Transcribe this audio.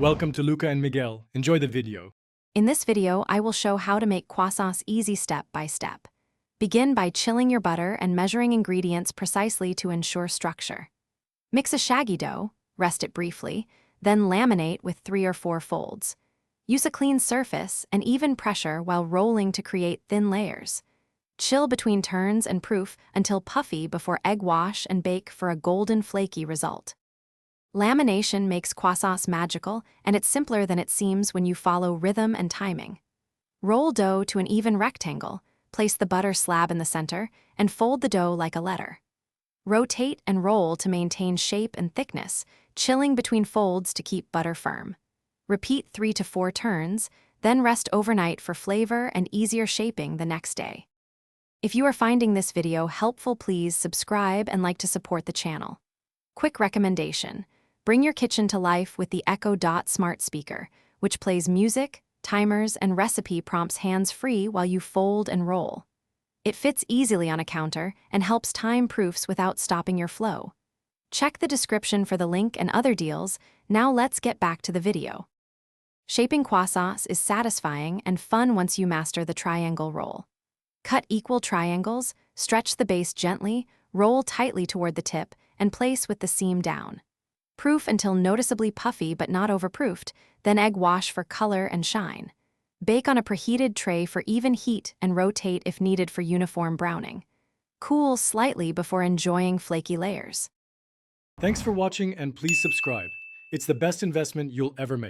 Welcome to Luca and Miguel. Enjoy the video. In this video, I will show how to make croissants easy step by step. Begin by chilling your butter and measuring ingredients precisely to ensure structure. Mix a shaggy dough, rest it briefly, then laminate with 3 or 4 folds. Use a clean surface and even pressure while rolling to create thin layers. Chill between turns and proof until puffy before egg wash and bake for a golden flaky result. Lamination makes croissants magical, and it's simpler than it seems when you follow rhythm and timing. Roll dough to an even rectangle, place the butter slab in the center, and fold the dough like a letter. Rotate and roll to maintain shape and thickness, chilling between folds to keep butter firm. Repeat 3 to 4 turns, then rest overnight for flavor and easier shaping the next day. If you are finding this video helpful, please subscribe and like to support the channel. Quick recommendation: bring your kitchen to life with the Echo Dot smart speaker, which plays music, timers, and recipe prompts hands-free while you fold and roll. It fits easily on a counter and helps time proofs without stopping your flow. Check the description for the link and other deals. Now let's get back to the video. Shaping croissants is satisfying and fun once you master the triangle roll. Cut equal triangles, stretch the base gently, roll tightly toward the tip, and place with the seam down. Proof until noticeably puffy but not overproofed, then egg wash for color and shine. Bake on a preheated tray for even heat and rotate if needed for uniform browning. Cool slightly before enjoying flaky layers. Thanks for watching and please subscribe. It's the best investment you'll ever make.